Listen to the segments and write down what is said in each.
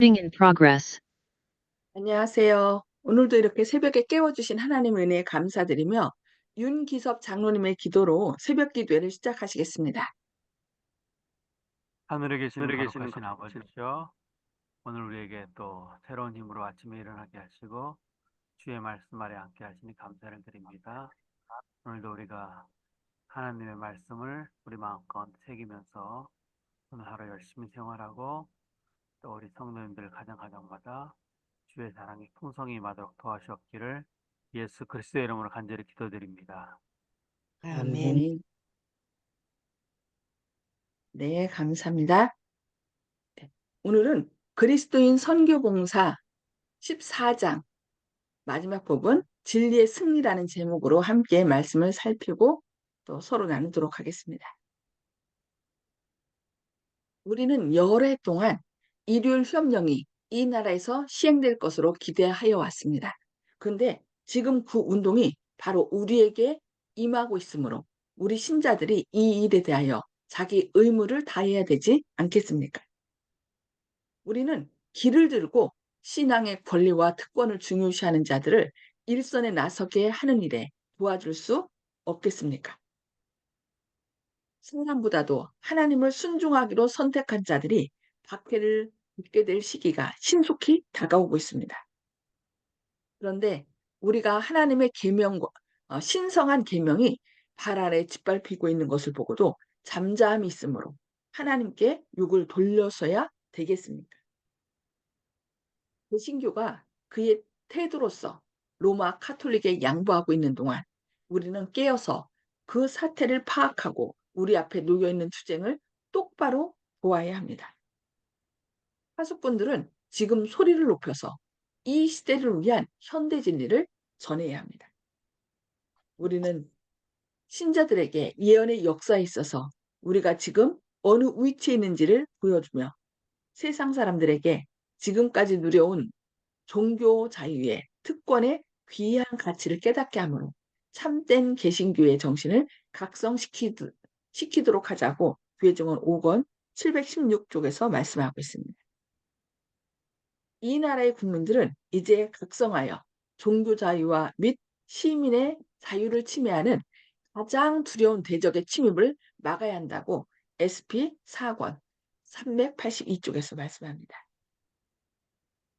in progress. 안녕하세요. 오늘도 이렇게 새벽에 깨워주신 하나님 은혜에 감사드리며 윤기섭 장로님의 기도로 새벽 기도회를 시작하시겠습니다. 하늘에 계시는 거룩하신 아버지시여, 오늘 우리에게 또 새로운 힘으로 아침에 일어나게 하시고 주의 말씀 아래 앉게 하시니 감사를 드립니다. 오늘도 우리가 하나님의 말씀을 우리 마음껏 새기면서 오늘 하루 열심히 생활하고 또 우리 성도님들 가정가정마다 주의 사랑이 풍성히 임하도록 도와주옵기를 예수 그리스도의 이름으로 간절히 기도드립니다. 아멘. 네, 감사합니다. 네, 오늘은 그리스도인 선교봉사 14장 마지막 부분 진리의 승리라는 제목으로 함께 말씀을 살피고 또 서로 나누도록 하겠습니다. 우리는 여러 해 동안 일요일 휴업령이 이 나라에서 시행될 것으로 기대하여 왔습니다. 그런데 지금 그 운동이 바로 우리에게 임하고 있으므로 우리 신자들이 이 일에 대하여 자기 의무를 다해야 되지 않겠습니까? 우리는 길을 들고 신앙의 권리와 특권을 중요시하는 자들을 일선에 나서게 하는 일에 도와줄 수 없겠습니까? 사람보다도 하나님을 순종하기로 선택한 자들이 박해를 받게 될 시기가 신속히 다가오고 있습니다. 그런데 우리가 하나님의 계명과 신성한 계명이 발 아래 짓밟히고 있는 것을 보고도 잠잠히 있으므로 하나님께 욕을 돌려서야 되겠습니까? 개신교가 그의 태도로서 로마 카톨릭에 양보하고 있는 동안 우리는 깨어서 그 사태를 파악하고 우리 앞에 놓여 있는 투쟁을 똑바로 보아야 합니다. 파수꾼들은 지금 소리를 높여서 이 시대를 위한 현대 진리를 전해야 합니다. 우리는 신자들에게 예언의 역사에 있어서 우리가 지금 어느 위치에 있는지를 보여주며 세상 사람들에게 지금까지 누려온 종교 자유의 특권의 귀한 가치를 깨닫게 하므로 참된 개신교의 정신을 각성시키도록 하자고 교회정원 5권 716쪽에서 말씀하고 있습니다. 이 나라의 국민들은 이제 각성하여 종교 자유와 및 시민의 자유를 침해하는 가장 두려운 대적의 침입을 막아야 한다고 SP 4권 382쪽에서 말씀합니다.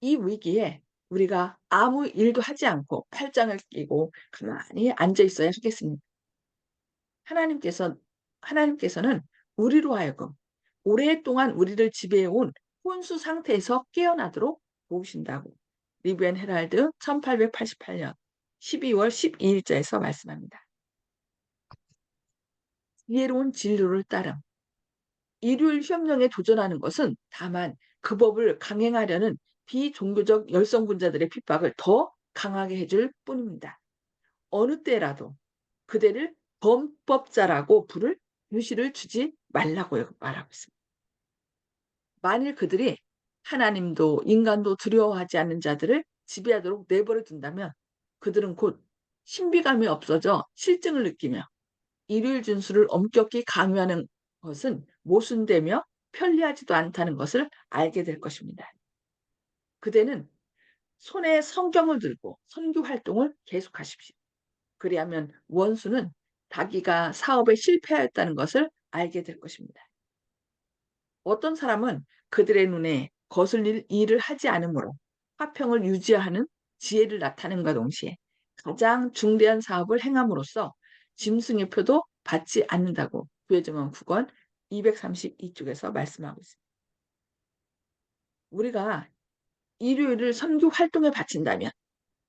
이 위기에 우리가 아무 일도 하지 않고 팔짱을 끼고 가만히 앉아 있어야 하겠습니다. 하나님께서는 우리로 하여금 오랫동안 우리를 지배해온 혼수 상태에서 깨어나도록 도우신다고 리비안 헤랄드 1888년 12월 12일자에서 말씀합니다. 지혜로운 진료를 따름 일요일 휴업령에 도전하는 것은 다만 그 법을 강행하려는 비종교적 열성분자들의 핍박을 더 강하게 해줄 뿐입니다. 어느 때라도 그대를 범법자라고 부를 유시를 주지 말라고 말하고 있습니다. 만일 그들이 하나님도 인간도 두려워하지 않는 자들을 지배하도록 내버려 둔다면 그들은 곧 신비감이 없어져 실증을 느끼며 일요일 준수를 엄격히 강요하는 것은 모순되며 편리하지도 않다는 것을 알게 될 것입니다. 그대는 손에 성경을 들고 선교 활동을 계속하십시오. 그리하면 원수는 자기가 사업에 실패하였다는 것을 알게 될 것입니다. 어떤 사람은 그들의 눈에 거슬릴 일을 하지 않으므로 화평을 유지하는 지혜를 나타낸과 동시에 가장 중대한 사업을 행함으로써 짐승의 표도 받지 않는다고 구해정원 9권 232쪽에서 말씀하고 있습니다. 우리가 일요일을 선교 활동에 바친다면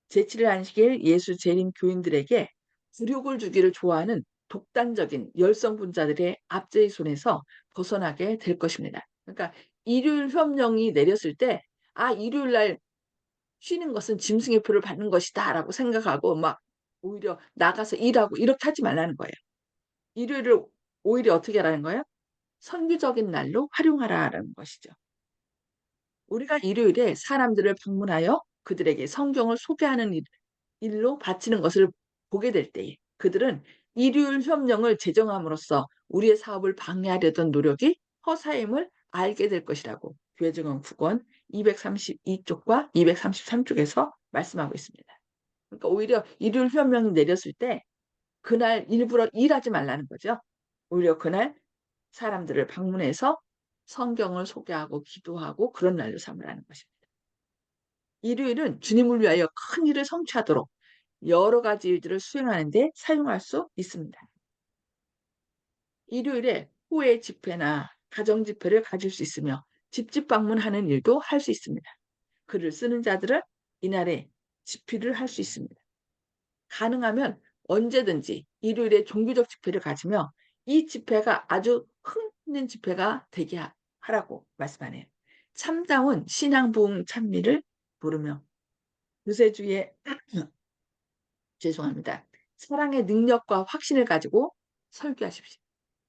제7일 안식일 예수 재림 교인들에게 굴욕을 주기를 좋아하는 독단적인 열성분자들의 압제의 손에서 벗어나게 될 것입니다. 그러니까 일요일 협령이 내렸을 때 일요일 날 쉬는 것은 짐승의 표를 받는 것이다라고 생각하고 막 오히려 나가서 일하고 이렇게 하지 말라는 거예요. 일요일을 오히려 어떻게 하라는 거예요? 선교적인 날로 활용하라는 것이죠. 우리가 일요일에 사람들을 방문하여 그들에게 성경을 소개하는 일로 바치는 것을 보게 될 때에 그들은 일요일 협령을 제정함으로써 우리의 사업을 방해하려던 노력이 허사임을 알게 될 것이라고 교회증언 9권 232쪽과 233쪽에서 말씀하고 있습니다. 그러니까 오히려 일요일 휴업령이 내렸을 때 그날 일부러 일하지 말라는 거죠. 오히려 그날 사람들을 방문해서 성경을 소개하고 기도하고 그런 날로 삼으라는 것입니다. 일요일은 주님을 위하여 큰 일을 성취하도록 여러 가지 일들을 수행하는 데 사용할 수 있습니다. 일요일에 후회 집회나 가정 집회를 가질 수 있으며 집집 방문하는 일도 할 수 있습니다. 글을 쓰는 자들은 이날에 집필을 할 수 있습니다. 가능하면 언제든지 일요일에 종교적 집회를 가지며 이 집회가 아주 흥있는 집회가 되게 하라고 말씀하네요. 참다운 신앙 부흥 찬미를 부르며 유세주의 죄송합니다. 사랑의 능력과 확신을 가지고 설교하십시오.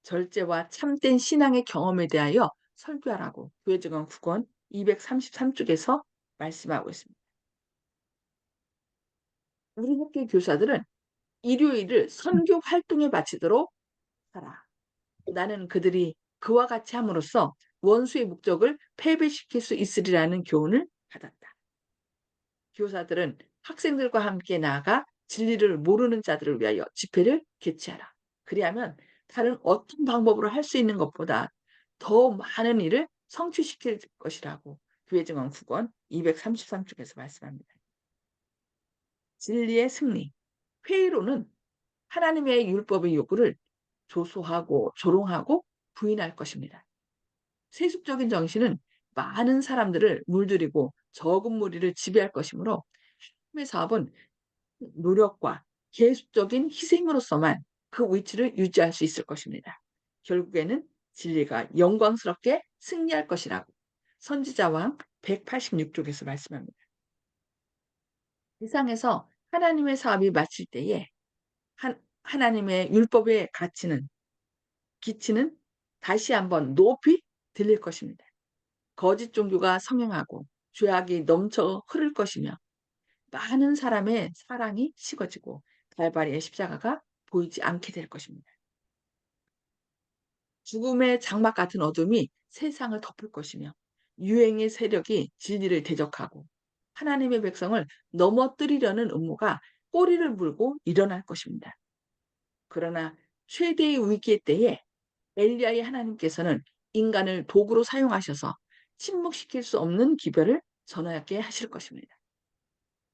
절제와 참된 신앙의 경험에 대하여 설교하라고 교회증언 9권 233쪽에서 말씀하고 있습니다. 우리 학교 교사들은 일요일을 선교 활동에 바치도록 하라. 나는 그들이 그와 같이 함으로써 원수의 목적을 패배시킬 수 있으리라는 교훈을 받았다. 교사들은 학생들과 함께 나아가 진리를 모르는 자들을 위하여 집회를 개최하라. 그리하면 다른 어떤 방법으로 할 수 있는 것보다 더 많은 일을 성취시킬 것이라고 교회증언 9권 233쪽에서 말씀합니다. 진리의 승리. 회의로는 하나님의 율법의 요구를 조소하고 조롱하고 부인할 것입니다. 세속적인 정신은 많은 사람들을 물들이고 적은 무리를 지배할 것이므로 하나님의 사업은 노력과 계속적인 희생으로서만 그 위치를 유지할 수 있을 것입니다. 결국에는 진리가 영광스럽게 승리할 것이라고 선지자왕 186쪽에서 말씀합니다. 세상에서 하나님의 사업이 마칠 때에 하나님의 율법의 가치는 기치는 다시 한번 높이 들릴 것입니다. 거짓 종교가 성행하고 죄악이 넘쳐 흐를 것이며 많은 사람의 사랑이 식어지고 갈바리의 십자가가 보이지 않게 될 것입니다. 죽음의 장막 같은 어둠이 세상을 덮을 것이며 유행의 세력이 진리를 대적하고 하나님의 백성을 넘어뜨리려는 음모가 꼬리를 물고 일어날 것입니다. 그러나 최대의 위기의 때에 엘리야의 하나님께서는 인간을 도구로 사용하셔서 침묵시킬 수 없는 기별을 전하게 하실 것입니다.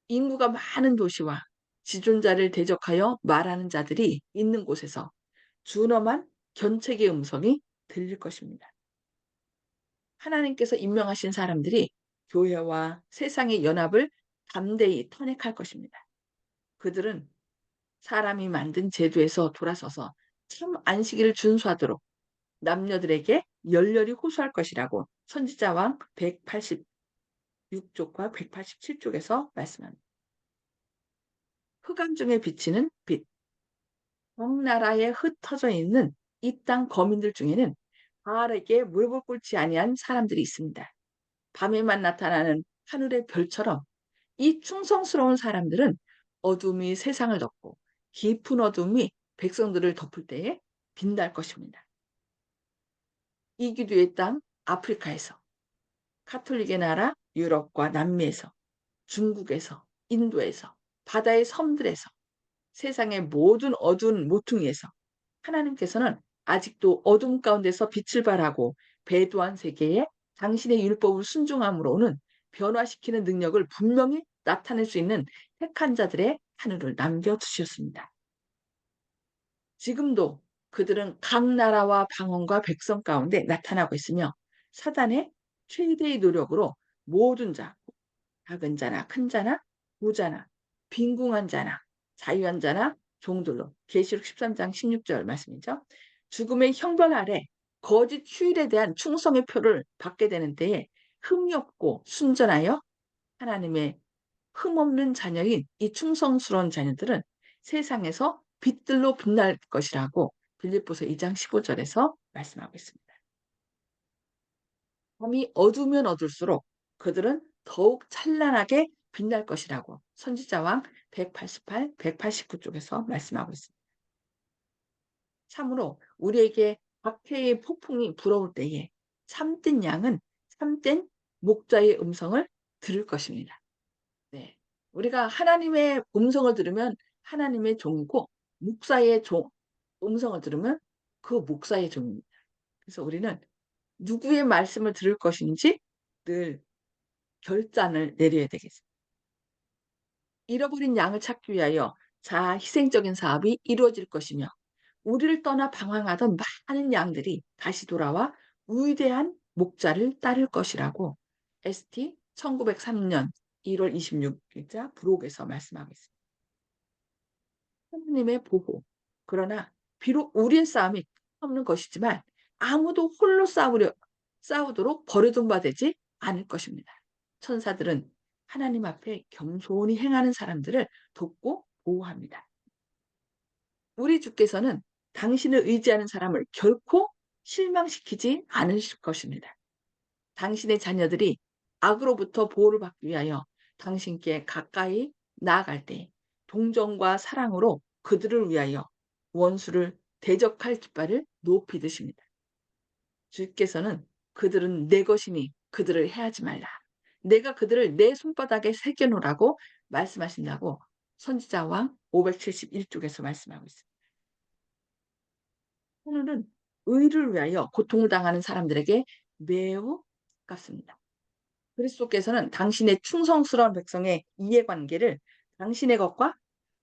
인구가 많은 도시와 지존자를 대적하여 말하는 자들이 있는 곳에서 준엄한 견책의 음성이 들릴 것입니다. 하나님께서 임명하신 사람들이 교회와 세상의 연합을 담대히 터넥할 것입니다. 그들은 사람이 만든 제도에서 돌아서서 참 안식일을 준수하도록 남녀들에게 열렬히 호소할 것이라고 선지자왕 186쪽과 187쪽에서 말씀합니다. 흑암 중에 비치는 빛. 각 나라에 흩어져 있는 이 땅 거민들 중에는 바알에게 무릎을 꿇지 아니한 사람들이 있습니다. 밤에만 나타나는 하늘의 별처럼 이 충성스러운 사람들은 어둠이 세상을 덮고 깊은 어둠이 백성들을 덮을 때에 빛날 것입니다. 이 기도의 땅 아프리카에서, 카톨릭의 나라 유럽과 남미에서, 중국에서, 인도에서, 바다의 섬들에서, 세상의 모든 어두운 모퉁이에서 하나님께서는 아직도 어둠 가운데서 빛을 발하고 배도한 세계에 당신의 율법을 순종함으로는 변화시키는 능력을 분명히 나타낼 수 있는 택한 자들의 하늘을 남겨두셨습니다. 지금도 그들은 각 나라와 방언과 백성 가운데 나타나고 있으며 사단의 최대의 노력으로 모든 자, 작은 자나 큰 자나 부자나 빈궁한 자나 자유한 자나 종들로 계시록 13장 16절 말씀이죠. 죽음의 형벌 아래 거짓 휴일에 대한 충성의 표를 받게 되는 때에 흠이 없고 순전하여 하나님의 흠없는 자녀인 이 충성스러운 자녀들은 세상에서 빛들로 빛날 것이라고 빌립보서 2장 15절에서 말씀하고 있습니다. 밤이 어두우면 어둘수록 그들은 더욱 찬란하게 빛날 것이라고 선지자왕 188, 189쪽에서 말씀하고 있습니다. 참으로 우리에게 박해의 폭풍이 불어올 때에 참된 양은 참된 목자의 음성을 들을 것입니다. 네. 우리가 하나님의 음성을 들으면 하나님의 종이고 목사의 음성을 들으면 그 목사의 종입니다. 그래서 우리는 누구의 말씀을 들을 것인지 늘 결단을 내려야 되겠습니다. 잃어버린 양을 찾기 위하여 자아 희생적인 사업이 이루어질 것이며 우리를 떠나 방황하던 많은 양들이 다시 돌아와 위대한 목자를 따를 것이라고 ST 1903년 1월 26일자 부록에서 말씀하고 있습니다. 하나님의 보호. 그러나 비록 우리의 싸움이 없는 것이지만 아무도 홀로 싸우도록 버려둔 바 되지 않을 것입니다. 천사들은 하나님 앞에 겸손히 행하는 사람들을 돕고 보호합니다. 우리 주께서는 당신을 의지하는 사람을 결코 실망시키지 않으실 것입니다. 당신의 자녀들이 악으로부터 보호를 받기 위하여 당신께 가까이 나아갈 때 동정과 사랑으로 그들을 위하여 원수를 대적할 깃발을 높이 드십니다. 주께서는 그들은 내 것이니 그들을 해하지 말라. 내가 그들을 내 손바닥에 새겨놓으라고 말씀하신다고 선지자왕 571쪽에서 말씀하고 있습니다. 오늘은 의를 위하여 고통을 당하는 사람들에게 매우 가깝습니다. 그리스도께서는 당신의 충성스러운 백성의 이해관계를 당신의 것과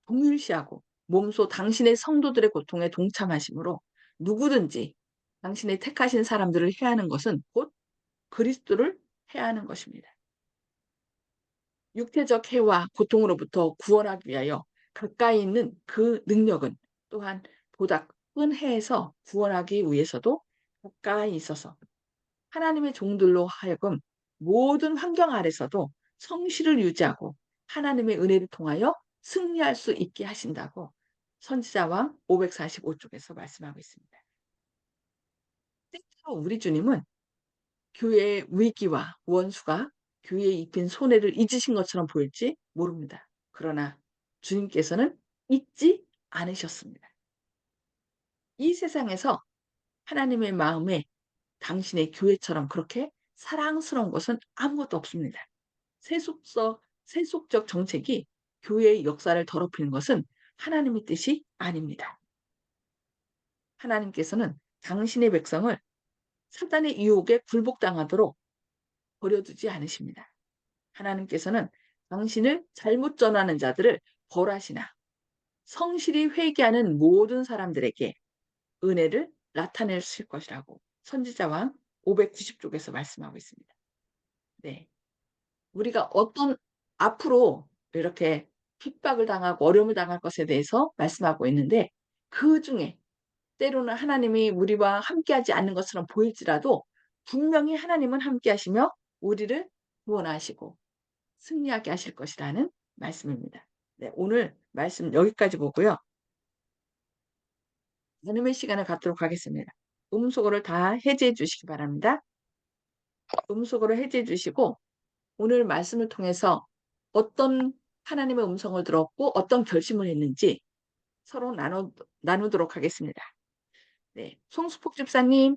동일시하고 몸소 당신의 성도들의 고통에 동참하심으로 누구든지 당신의 택하신 사람들을 해하는 것은 곧 그리스도를 해하는 것입니다. 육체적 해와 고통으로부터 구원하기 위하여 가까이 있는 그 능력은 또한 보다 큰 해에서 구원하기 위해서도 가까이 있어서 하나님의 종들로 하여금 모든 환경 아래서도 성실을 유지하고 하나님의 은혜를 통하여 승리할 수 있게 하신다고 선지자왕 545쪽에서 말씀하고 있습니다. 때때로 우리 주님은 교회의 위기와 원수가 교회에 입힌 손해를 잊으신 것처럼 보일지 모릅니다. 그러나 주님께서는 잊지 않으셨습니다. 이 세상에서 하나님의 마음에 당신의 교회처럼 그렇게 사랑스러운 것은 아무것도 없습니다. 세속적 정책이 교회의 역사를 더럽히는 것은 하나님의 뜻이 아닙니다. 하나님께서는 당신의 백성을 사단의 유혹에 굴복당하도록 버려두지 않으십니다. 하나님께서는 당신을 잘못 전하는 자들을 벌하시나 성실히 회개하는 모든 사람들에게 은혜를 나타내실 것이라고 선지자왕 590쪽에서 말씀하고 있습니다. 네. 우리가 어떤 앞으로 이렇게 핍박을 당하고 어려움을 당할 것에 대해서 말씀하고 있는데 그중에 때로는 하나님이 우리와 함께하지 않는 것처럼 보일지라도 분명히 하나님은 함께하시며 우리를 구원하시고 승리하게 하실 것이라는 말씀입니다. 네, 오늘 말씀 여기까지 보고요. 나눔의 시간을 갖도록 하겠습니다. 음소거를 다 해제해 주시기 바랍니다. 음소거를 해제해 주시고 오늘 말씀을 통해서 어떤 하나님의 음성을 들었고 어떤 결심을 했는지 서로 나누도록 하겠습니다. 네, 송수폭 집사님.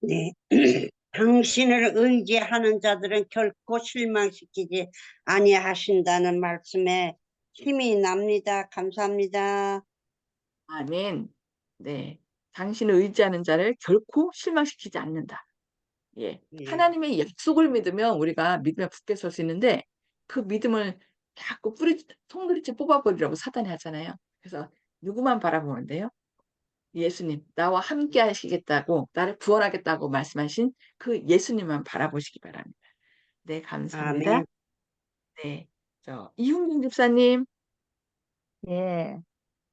네. 당신을 의지하는 자들은 결코 실망시키지 아니하신다는 말씀에 힘이 납니다. 감사합니다. 아멘. 네, 당신을 의지하는 자를 결코 실망시키지 않는다. 예, 네. 하나님의 약속을 믿으면 우리가 믿음에 굳게 설 수 있는데 그 믿음을 자꾸 송두리째 뽑아버리라고 사단이 하잖아요. 그래서 누구만 바라보면 돼요? 예수님, 나와 함께 하시겠다고, 나를 구원하겠다고 말씀하신 그 예수님만 바라보시기 바랍니다. 네, 감사합니다. 아멘. 네, 이훈경 집사님. 예,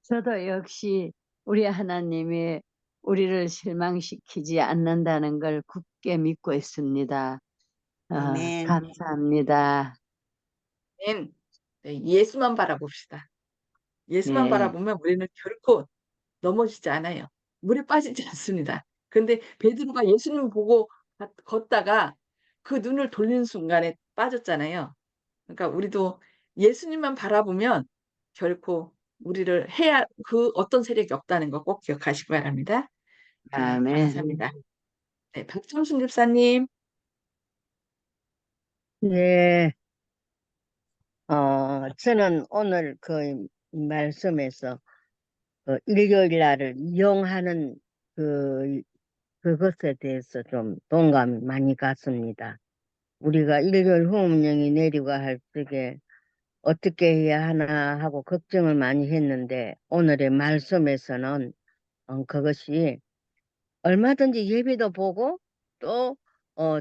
저도 역시 우리 하나님이 우리를 실망시키지 않는다는 걸 굳게 믿고 있습니다. 아멘. 감사합니다. 네, 예수만 바라봅시다. 예수만 예, 바라보면 우리는 결코 넘어지지 않아요. 물에 빠지지 않습니다. 근데 베드로가 예수님 보고 걷다가 그 눈을 돌리는 순간에 빠졌잖아요. 그러니까 우리도 예수님만 바라보면 결코 우리를 해야 그 어떤 세력이 없다는 거 꼭 기억하시기 바랍니다. 네, 아멘. 감사합니다. 네, 박정순 집사님. 네, 저는 오늘 그 말씀에서 일요일 날을 이용하는 그, 그것에 대해서 좀 동감 많이 갔습니다. 우리가 일요일 후문령이 내리고 할 적에 어떻게 해야 하나 하고 걱정을 많이 했는데 오늘의 말씀에서는 그것이 얼마든지 예배도 보고 또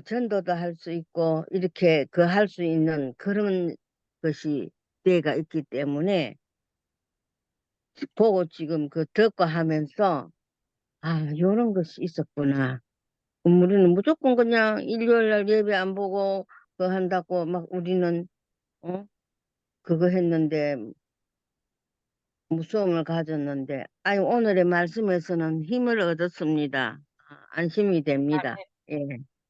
전도도 할 수 있고 이렇게 그 할 수 있는 그런 것이 때가 있기 때문에 보고 지금 그 듣고 하면서 요런 것이 있었구나. 우리는 무조건 그냥 일요일 날 예배 안 보고 그거 한다고 막 우리는 어? 그거 했는데 무서움을 가졌는데 오늘의 말씀에서는 힘을 얻었습니다. 안심이 됩니다. 예,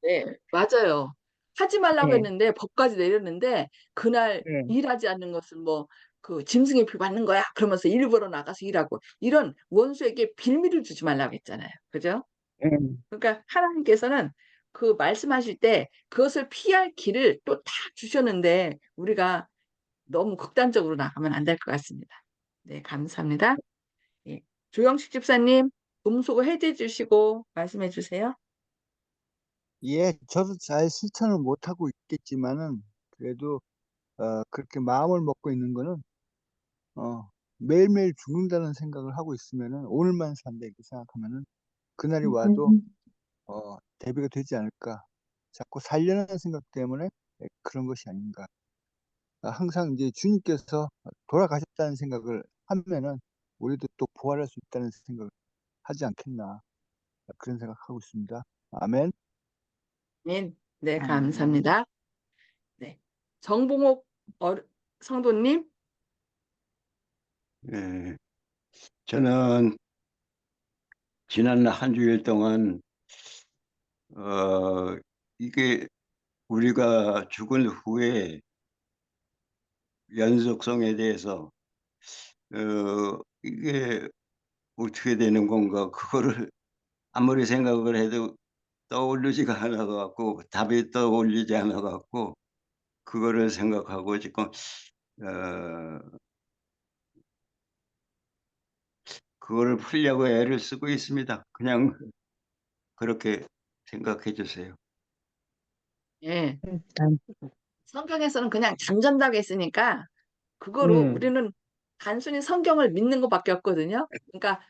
네, 맞아요. 하지 말라고 예, 했는데 법까지 내렸는데 그날 예, 일하지 않는 것은 뭐 그 짐승의 표 받는 거야. 그러면서 일부러 나가서 일하고 이런 원수에게 빌미를 주지 말라고 했잖아요. 그죠? 예. 그러니까 하나님께서는 그 말씀하실 때 그것을 피할 길을 또 다 주셨는데 우리가 너무 극단적으로 나가면 안 될 것 같습니다. 네, 감사합니다. 예. 조영식 집사님, 음소거 해제 주시고 말씀해 주세요. 예, 저도 잘 실천을 못하고 있겠지만은, 그래도, 그렇게 마음을 먹고 있는 거는, 매일매일 죽는다는 생각을 하고 있으면은, 오늘만 산다, 이렇게 생각하면은, 그날이 와도, 대비가 되지 않을까. 자꾸 살려는 생각 때문에 그런 것이 아닌가. 항상 이제 주님께서 돌아가셨다는 생각을 하면은, 우리도 또 부활할 수 있다는 생각을 하지 않겠나. 그런 생각하고 있습니다. 아멘. 네, 네, 감사합니다. 네. 정봉옥 성도님, 예, 저는 지난 한 주일 동안 이게 우리가 죽은 후에 연속성에 대해서 이게 어떻게 되는 건가 그거를 아무리 생각을 해도 떠오르지가 않아 갖고 답이 떠올리지 않아 갖고 그거를 생각하고 지금 그거를 풀려고 애를 쓰고 있습니다. 그냥 그렇게 생각해 주세요. 예. 일단, 성경에서는 그냥 잠잠다고 했으니까 그거로 음, 우리는 단순히 성경을 믿는 것밖에 없거든요. 그러니까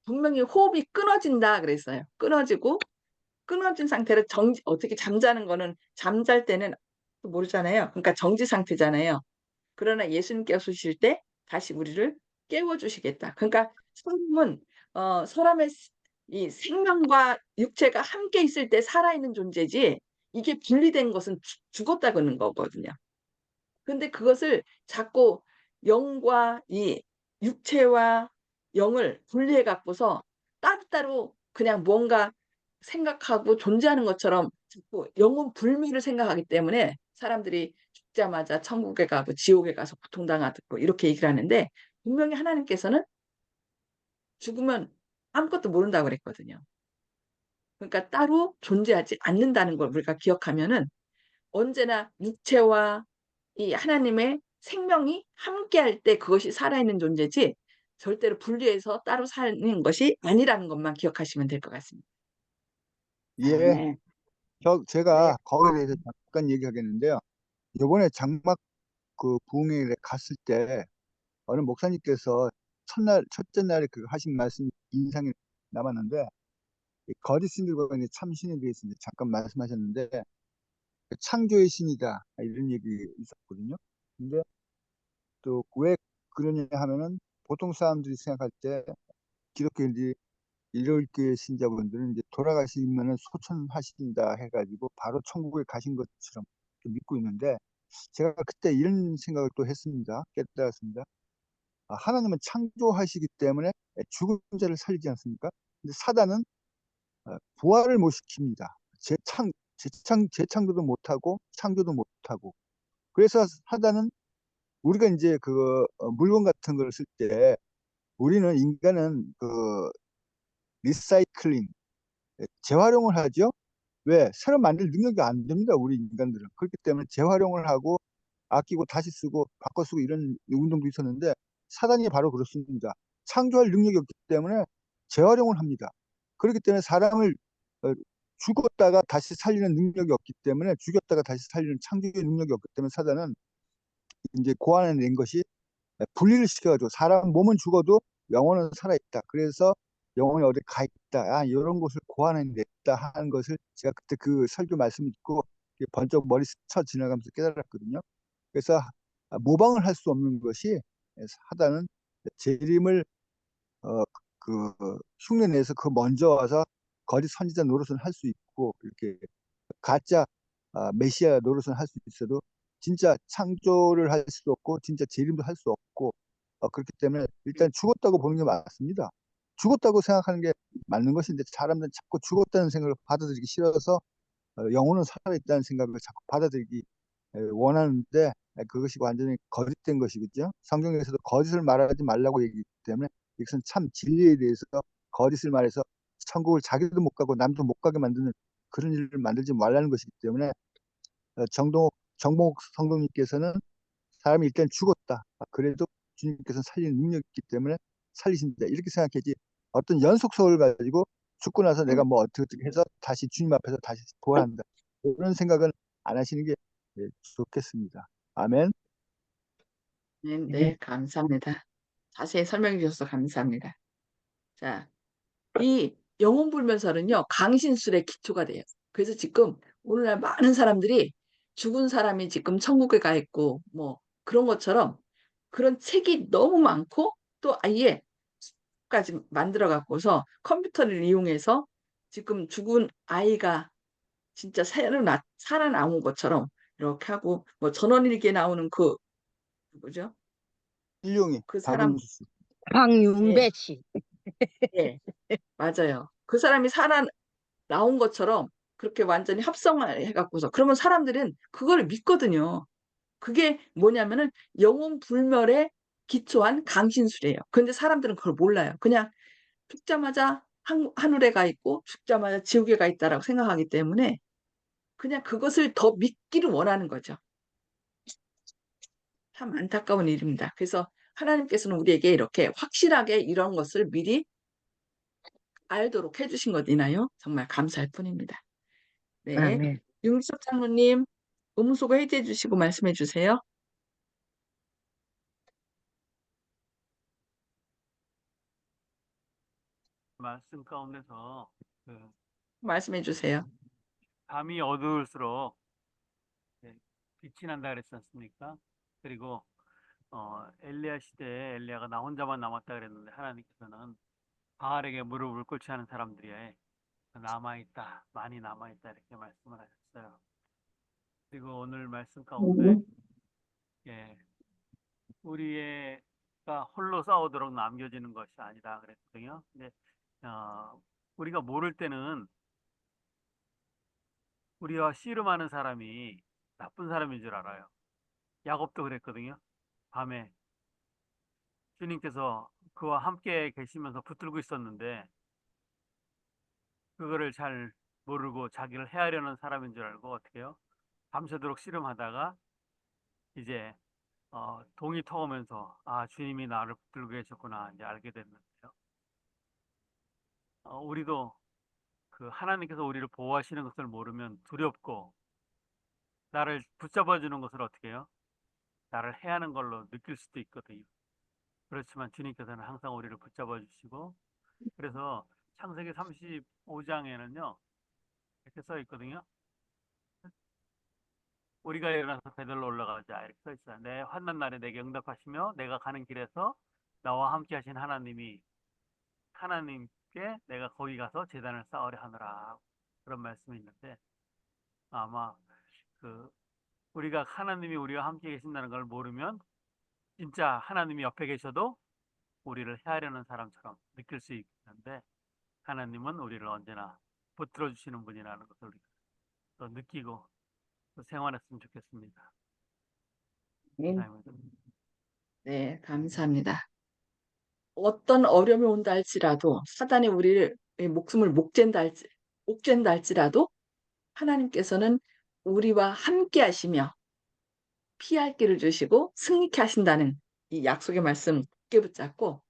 분명히 호흡이 끊어진다 그랬어요. 끊어진 상태로 어떻게 잠자는 거는 잠잘 때는 모르잖아요. 그러니까 정지 상태잖아요. 그러나 예수님께서 오실 때 다시 우리를 깨워주시겠다. 그러니까 성경은 사람의 이 생명과 육체가 함께 있을 때 살아있는 존재지 이게 분리된 것은 죽었다는 거거든요. 근데 그것을 자꾸 영과 이 육체와 영을 분리해 갖고서 따로따로 그냥 뭔가 생각하고 존재하는 것처럼 자꾸 영혼 불미를 생각하기 때문에 사람들이 죽자마자 천국에 가고 지옥에 가서 고통당하고 이렇게 얘기를 하는데 분명히 하나님께서는 죽으면 아무것도 모른다고 그랬거든요. 그러니까 따로 존재하지 않는다는 걸 우리가 기억하면은 언제나 육체와 이 하나님의 생명이 함께할 때 그것이 살아있는 존재지 절대로 분리해서 따로 사는 것이 아니라는 것만 기억하시면 될 것 같습니다. 예, 네. 네. 제가 거기에 대해서 잠깐 얘기하겠는데요. 이번에 장막 그 부흥회에 갔을 때 어느 목사님께서 첫째 날에 그 하신 말씀이 인상에 남았는데, 이 거짓 신들과 이제 참 신에 대해서 이제 잠깐 말씀하셨는데, 그 창조의 신이다 이런 얘기 있었거든요. 근데 또 왜 그러냐 하면은 보통 사람들이 생각할 때 기독교 이제 일요일교회 신자분들은 이제 돌아가시면은 소천하신다 해가지고 바로 천국에 가신 것처럼 믿고 있는데, 제가 그때 이런 생각을 또 했습니다. 깨달았습니다. 하나님은 창조하시기 때문에 죽은 자를 살리지 않습니까? 근데 사단은 부활을 못 시킵니다. 재창조도 못하고 창조도 못하고. 그래서 사단은 우리가 이제 그 물건 같은 걸 쓸 때 우리는 인간은 그 리사이클링 재활용을 하죠. 왜? 새로 만들 능력이 안 됩니다. 우리 인간들은. 그렇기 때문에 재활용을 하고 아끼고 다시 쓰고 바꿔 쓰고 이런 운동도 있었는데 사단이 바로 그렇습니다. 창조할 능력이 없기 때문에 재활용을 합니다. 그렇기 때문에 사람을 죽었다가 다시 살리는 능력이 없기 때문에 죽였다가 다시 살리는 창조의 능력이 없기 때문에 사단은 이제 고안해낸 것이 분리를 시켜가지고 사람 몸은 죽어도 영혼은 살아있다. 그래서 영혼이 어디 가 있다. 아, 이런 것을 고안해냈다 하는 것을 제가 그때 그 설교 말씀 듣고 번쩍 머리 스쳐 지나가면서 깨달았거든요. 그래서 모방을 할 수 없는 것이 하다는 재림을 그 흉내내서 그 먼저 와서 거짓 선지자 노릇은 할 수 있고 이렇게 가짜 메시아 노릇은 할 수 있어도 진짜 창조를 할 수도 없고 진짜 재림도 할 수 없고 그렇기 때문에 일단 죽었다고 보는 게 맞습니다. 죽었다고 생각하는 게 맞는 것인데 사람들은 자꾸 죽었다는 생각을 받아들이기 싫어서 영혼은 살아있다는 생각을 자꾸 받아들이기 원하는데 그것이 완전히 거짓된 것이겠죠. 성경에서도 거짓을 말하지 말라고 얘기했기 때문에 이것은 참 진리에 대해서 거짓을 말해서 천국을 자기도 못 가고 남도 못 가게 만드는 그런 일을 만들지 말라는 것이기 때문에 정봉욱 성도님께서는 사람이 일단 죽었다. 그래도 주님께서 살리는 능력이 있기 때문에 살리신다. 이렇게 생각하지 어떤 연속성을 가지고 죽고 나서 내가 뭐 어떻게 해서 다시 주님 앞에서 다시 부활한다. 그런 생각은 안 하시는 게 좋겠습니다. 아멘. 네, 네, 감사합니다. 자세히 설명해 주셔서 감사합니다. 자, 이 영혼불면설은요, 강신술의 기초가 돼요. 그래서 지금 오늘날 많은 사람들이 죽은 사람이 지금 천국에 가 있고, 뭐, 그런 것처럼 그런 책이 너무 많고, 또 아예 까지 만들어 갖고서 컴퓨터를 이용해서 지금 죽은 아이가 진짜 살아나온 것처럼 이렇게 하고, 뭐, 전원일기에 나오는 그, 뭐죠? 일용이 그 사람, 박은수 씨. 예, 황윤배 씨. 예, 맞아요. 그 사람이 나온 것처럼 그렇게 완전히 합성을 해갖고서 그러면 사람들은 그걸 믿거든요. 그게 뭐냐면은 영혼 불멸에 기초한 강신술이에요. 근데 사람들은 그걸 몰라요. 그냥 죽자마자 하늘에 가 있고 죽자마자 지옥에 가 있다라고 생각하기 때문에 그냥 그것을 더 믿기를 원하는 거죠. 참 안타까운 일입니다. 그래서 하나님께서는 우리에게 이렇게 확실하게 이런 것을 미리 알도록 해주신 것 이나요? 정말 감사할 뿐입니다. 네. 아멘. 윤기석 장로님, 음소거 해제해 주시고 말씀해 주세요. 말씀 가운데서 그 말씀해 주세요. 밤이 어두울수록 네, 빛이 난다 그랬지 않습니까? 그리고 엘리야 시대에 엘리야가 나 혼자만 남았다 그랬는데 하나님께서는 바알에게 무릎을 꿇지 않은 사람들이 남아있다, 많이 남아있다 이렇게 말씀을 하셨어요. 그리고 오늘 말씀 가운데 예, 우리가 홀로 싸우도록 남겨지는 것이 아니다 그랬거든요. 근데 우리가 모를 때는 우리와 씨름하는 사람이 나쁜 사람인 줄 알아요. 야곱도 그랬거든요. 밤에 주님께서 그와 함께 계시면서 붙들고 있었는데 그거를 잘 모르고 자기를 해하려는 사람인 줄 알고 어떻게 해요? 밤새도록 씨름하다가 이제 동이 터오면서 아 주님이 나를 붙들고 계셨구나 이제 알게 됐는데요. 우리도 그 하나님께서 우리를 보호하시는 것을 모르면 두렵고 나를 붙잡아 주는 것을 어떻게 해요? 나를 해하는 걸로 느낄 수도 있거든요. 그렇지만 주님께서는 항상 우리를 붙잡아 주시고 그래서 창세기 35장에는요 이렇게 써 있거든요. 우리가 일어나서 베들로 올라가자 이렇게 써 있어요. 내 환난 날에 내게 응답하시며 내가 가는 길에서 나와 함께 하신 하나님께 내가 거기 가서 제단을 쌓으려 하노라 그런 말씀이 있는데 아마 그 우리가 하나님이 우리와 함께 계신다는 걸 모르면 진짜 하나님이 옆에 계셔도 우리를 해하려는 사람처럼 느낄 수 있는데 하나님은 우리를 언제나 붙들어 주시는 분이라는 것을 우리가 또 느끼고 또 생활했으면 좋겠습니다. 네, 감사합니다. 네, 감사합니다. 어떤 어려움이 온다 할지라도 사단이 우리를 목숨을 목쨘다 할지라도 하나님께서는 우리와 함께 하시며 피할 길을 주시고 승리케 하신다는 이 약속의 말씀 굳게 붙잡고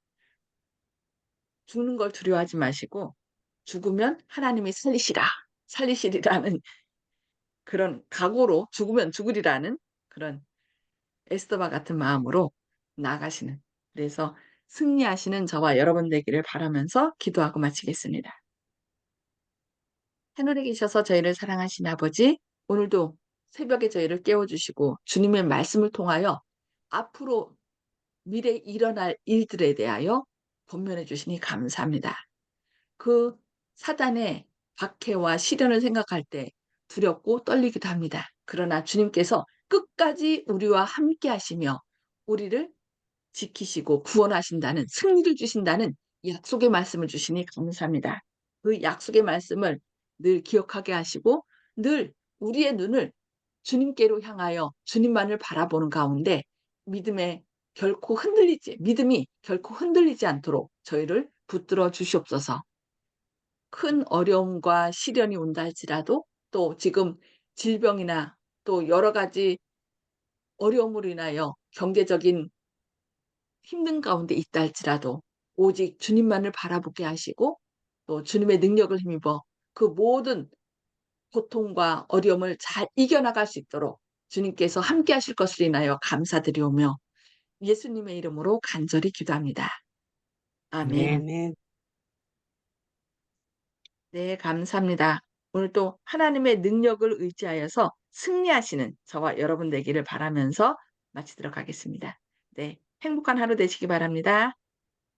죽는 걸 두려워하지 마시고 죽으면 하나님이 살리시리라는 그런 각오로 죽으면 죽으리라는 그런 에스더와 같은 마음으로 나아가시는, 그래서 승리하시는 저와 여러분 되기를 바라면서 기도하고 마치겠습니다. 하늘에 계셔서 저희를 사랑하신 아버지, 오늘도 새벽에 저희를 깨워주시고 주님의 말씀을 통하여 앞으로 미래에 일어날 일들에 대하여 권면해 주시니 감사합니다. 그 사단의 박해와 시련을 생각할 때 두렵고 떨리기도 합니다. 그러나 주님께서 끝까지 우리와 함께 하시며 우리를 지키시고 구원하신다는, 승리를 주신다는 약속의 말씀을 주시니 감사합니다. 그 약속의 말씀을 늘 기억하게 하시고 늘 우리의 눈을 주님께로 향하여 주님만을 바라보는 가운데 믿음이 결코 흔들리지 않도록 저희를 붙들어 주시옵소서. 큰 어려움과 시련이 온다 할지라도, 또 지금 질병이나 또 여러 가지 어려움으로 인하여 경제적인 힘든 가운데 있다 할지라도 오직 주님만을 바라보게 하시고 또 주님의 능력을 힘입어 그 모든 고통과 어려움을 잘 이겨나갈 수 있도록 주님께서 함께 하실 것을 인하여 감사드리오며 예수님의 이름으로 간절히 기도합니다. 아멘. 네. 네, 감사합니다. 오늘 또 하나님의 능력을 의지하여서 승리하시는 저와 여러분 되기를 바라면서 마치도록 하겠습니다. 네, 행복한 하루 되시기 바랍니다.